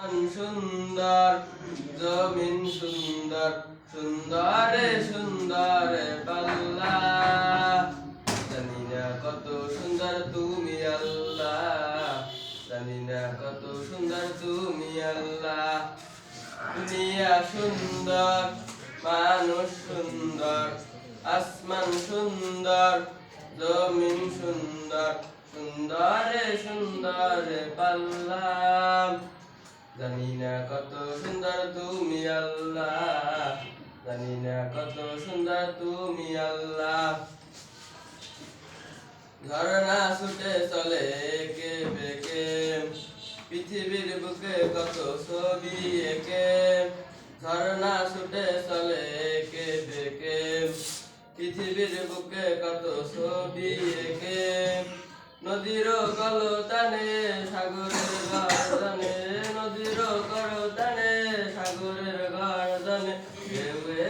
সুন্দর জমিন সুন্দর সুন্দরে সুন্দরে পাল্লা জানি না কত সুন্দর তুমি আল্লাহ জানি না কত সুন্দর তুমি আল্লাহ দুনিয়া সুন্দর মানুষ সুন্দর আসমান সুন্দর জমিন সুন্দর সুন্দরে সুন্দরে পাল্লা জানি না কত সুন্দর তুমি আল্লাহ জানি না কত সুন্দর তুমি আল্লাহ ঝরনা ছুটে চলে একে বেঁকে পৃথিবীর বুকে কত ছবি একে ঝরনা ছুটে চলে একে বেঁকে পৃথিবীর বুকে কত ছবি একে নদীর কলতানে সাগরের গর্জনে নদীর কলতানে সাগরের গর্জনে ঢেউয়ে